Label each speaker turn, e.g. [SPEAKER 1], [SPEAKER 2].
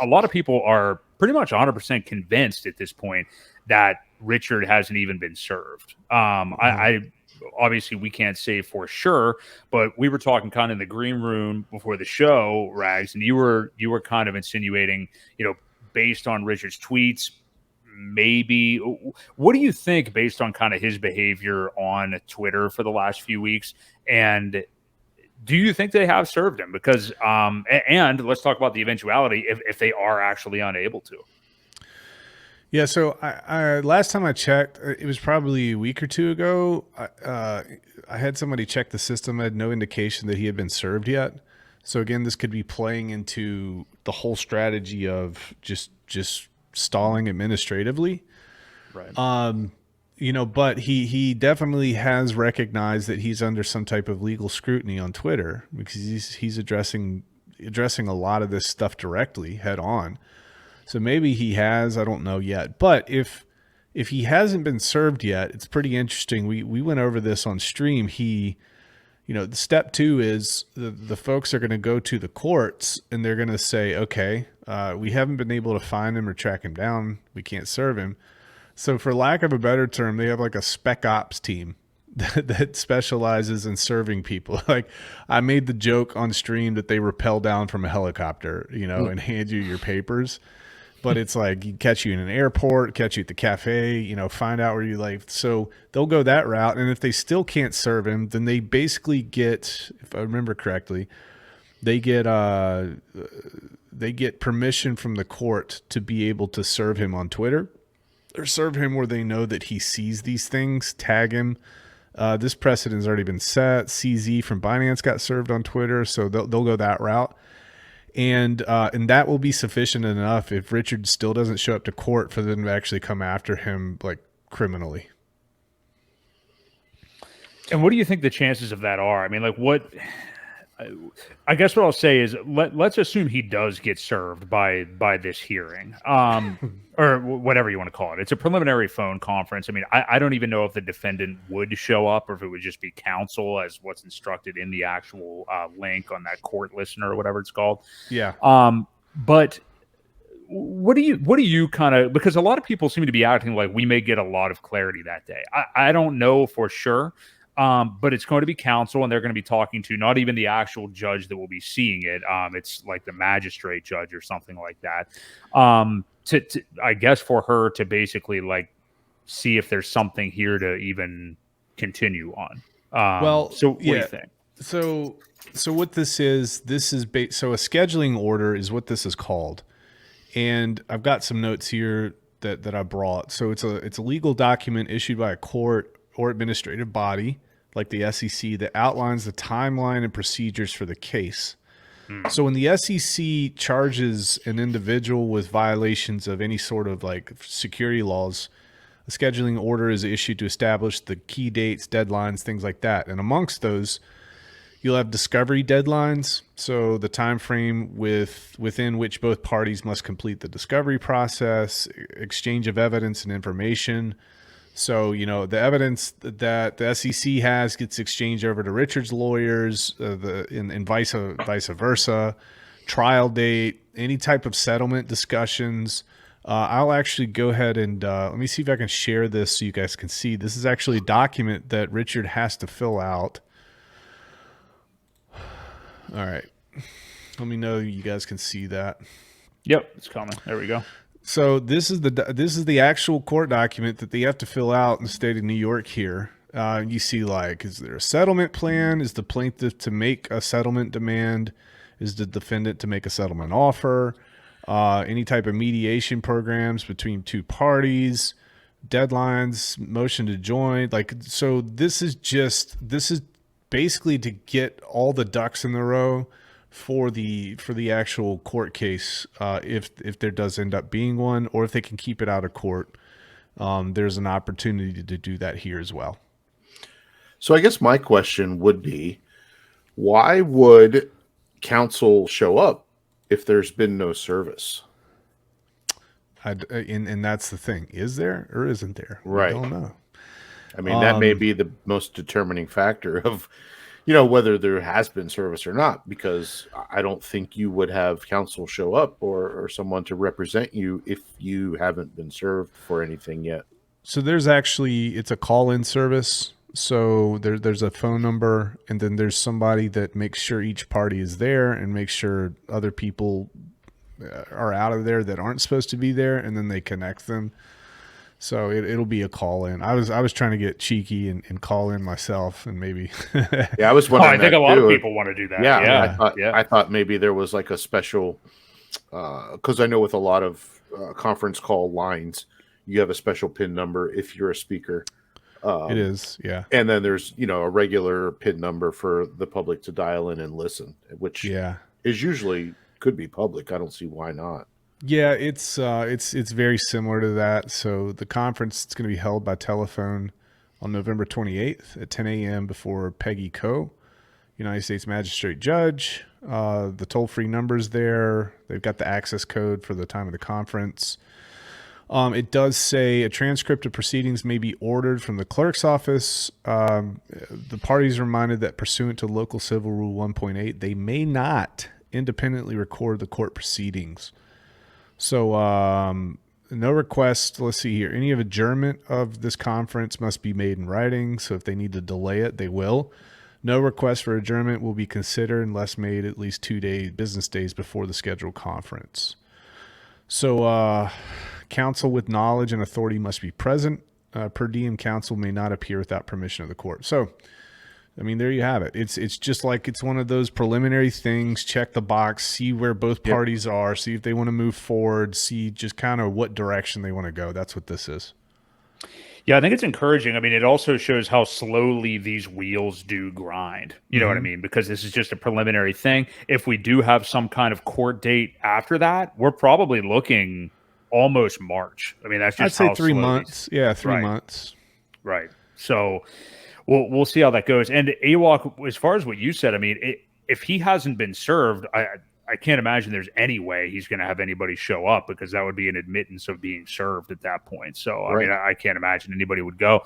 [SPEAKER 1] a lot of people are pretty much 100% convinced at this point that Richard hasn't even been served. I obviously we can't say for sure, but we were talking kind of in the green room before the show, Rags, and you were kind of insinuating, based on Richard's tweets, maybe. What do you think based on kind of his behavior on Twitter for the last few weeks? And do you think they have served him? Because, and let's talk about the eventuality if they are actually unable to.
[SPEAKER 2] Yeah, so I last time I checked, it was probably a week or two ago. I had somebody check the system. I had no indication that he had been served yet. So again, this could be playing into the whole strategy of just stalling administratively.
[SPEAKER 1] Right.
[SPEAKER 2] But he definitely has recognized that he's under some type of legal scrutiny on Twitter because he's addressing a lot of this stuff directly head on. So maybe he has, I don't know yet. But if he hasn't been served yet, it's pretty interesting. We went over this on stream. The step 2 is the folks are going to go to the courts and they're going to say, okay, we haven't been able to find him or track him down. We can't serve him. So for lack of a better term, they have like a spec ops team that specializes in serving people. Like I made the joke on stream that they rappel down from a helicopter, and hand you your papers. But it's like catch you in an airport, catch you at the cafe, find out where you live. So they'll go that route. And if they still can't serve him, then they basically get, if I remember correctly, they get permission from the court to be able to serve him on Twitter or serve him where they know that he sees these things, tag him. This precedent's already been set. CZ from Binance got served on Twitter, so they'll go that route. And that will be sufficient enough if Richard still doesn't show up to court for them to actually come after him like criminally.
[SPEAKER 1] And what do you think the chances of that are? I mean, like I guess what I'll say is let's assume he does get served by this hearing, or whatever you want to call it. It's a preliminary phone conference. I mean, I don't even know if the defendant would show up or if it would just be counsel as what's instructed in the actual link on that court listener or whatever it's called.
[SPEAKER 2] Yeah.
[SPEAKER 1] But what do you kind of, because a lot of people seem to be acting like we may get a lot of clarity that day. I don't know for sure. But it's going to be counsel, and they're going to be talking to not even the actual judge that will be seeing it. It's like the magistrate judge or something like that. To I guess for her to basically like see if there's something here to even continue on. So what do you think?
[SPEAKER 2] So what this is so a scheduling order is what this is called, and I've got some notes here that I brought. So it's a legal document issued by a court or administrative body like the SEC that outlines the timeline and procedures for the case. So when the SEC charges an individual with violations of any sort of like security laws, a scheduling order is issued to establish the key dates, deadlines, things like that. And amongst those, you'll have discovery deadlines. So the time frame within which both parties must complete the discovery process, exchange of evidence and information. So, the evidence that the SEC has gets exchanged over to Richard's lawyers, and vice versa, trial date, any type of settlement discussions. I'll actually go ahead and let me see if I can share this so you guys can see. This is actually a document that Richard has to fill out. All right. Let me know you guys can see that.
[SPEAKER 1] Yep, it's coming. There we go.
[SPEAKER 2] So this is the actual court document that they have to fill out in the state of New York here. You see, like, is there a settlement plan? Is the plaintiff to make a settlement demand? Is the defendant to make a settlement offer? Any type of mediation programs between two parties, deadlines, motion to join. Like, so this is basically to get all the ducks in the row for the actual court case, if there does end up being one, or if they can keep it out of court, there's an opportunity to do that here as well.
[SPEAKER 3] So I guess my question would be, why would counsel show up if there's been no service?
[SPEAKER 2] And that's the thing. Is there or isn't there?
[SPEAKER 3] Right.
[SPEAKER 2] I don't know.
[SPEAKER 3] I mean, that may be the most determining factor of, whether there has been service or not, because I don't think you would have counsel show up or someone to represent you if you haven't been served for anything yet.
[SPEAKER 2] So it's a call-in service. So there's a phone number, and then there's somebody that makes sure each party is there and makes sure other people are out of there that aren't supposed to be there, and then they connect them. So it'll be a call in. I was trying to get cheeky and call in myself, and maybe.
[SPEAKER 3] Yeah, I was wondering.
[SPEAKER 1] I think a lot of people want to do that.
[SPEAKER 3] Yeah. I thought maybe there was like a special, because I know with a lot of conference call lines, you have a special PIN number if you're a speaker.
[SPEAKER 2] It is, yeah.
[SPEAKER 3] And then there's a regular PIN number for the public to dial in and listen, which is usually could be public. I don't see why not.
[SPEAKER 2] Yeah, it's very similar to that. So the conference is going to be held by telephone on November 28th at 10 a.m. before Peggy Coe, United States Magistrate Judge. The toll-free number's there. They've got the access code for the time of the conference. It does say a transcript of proceedings may be ordered from the clerk's office. The parties are reminded that pursuant to Local Civil Rule 1.8, they may not independently record the court proceedings. So no request. Let's see here. Any of adjournment of this conference must be made in writing. So if they need to delay it, they will. No request for adjournment will be considered unless made at least 2 business days before the scheduled conference. So counsel with knowledge and authority must be present. Per diem counsel may not appear without permission of the court. So, I mean, there you have it. It's just like it's one of those preliminary things. Check the box, see where both parties are, see if they want to move forward, see just kind of what direction they want to go. That's what this is.
[SPEAKER 1] Yeah, I think it's encouraging. I mean, it also shows how slowly these wheels do grind. You know what I mean? Because this is just a preliminary thing. If we do have some kind of court date after that, we're probably looking almost March. I mean, that's just
[SPEAKER 2] I'd say 3 months. Yeah, 3 months.
[SPEAKER 1] Right. So we'll see how that goes. And Ewok, as far as what you said, I mean, if he hasn't been served, I can't imagine there's any way he's going to have anybody show up, because that would be an admittance of being served at that point. So, I mean, I can't imagine anybody would go.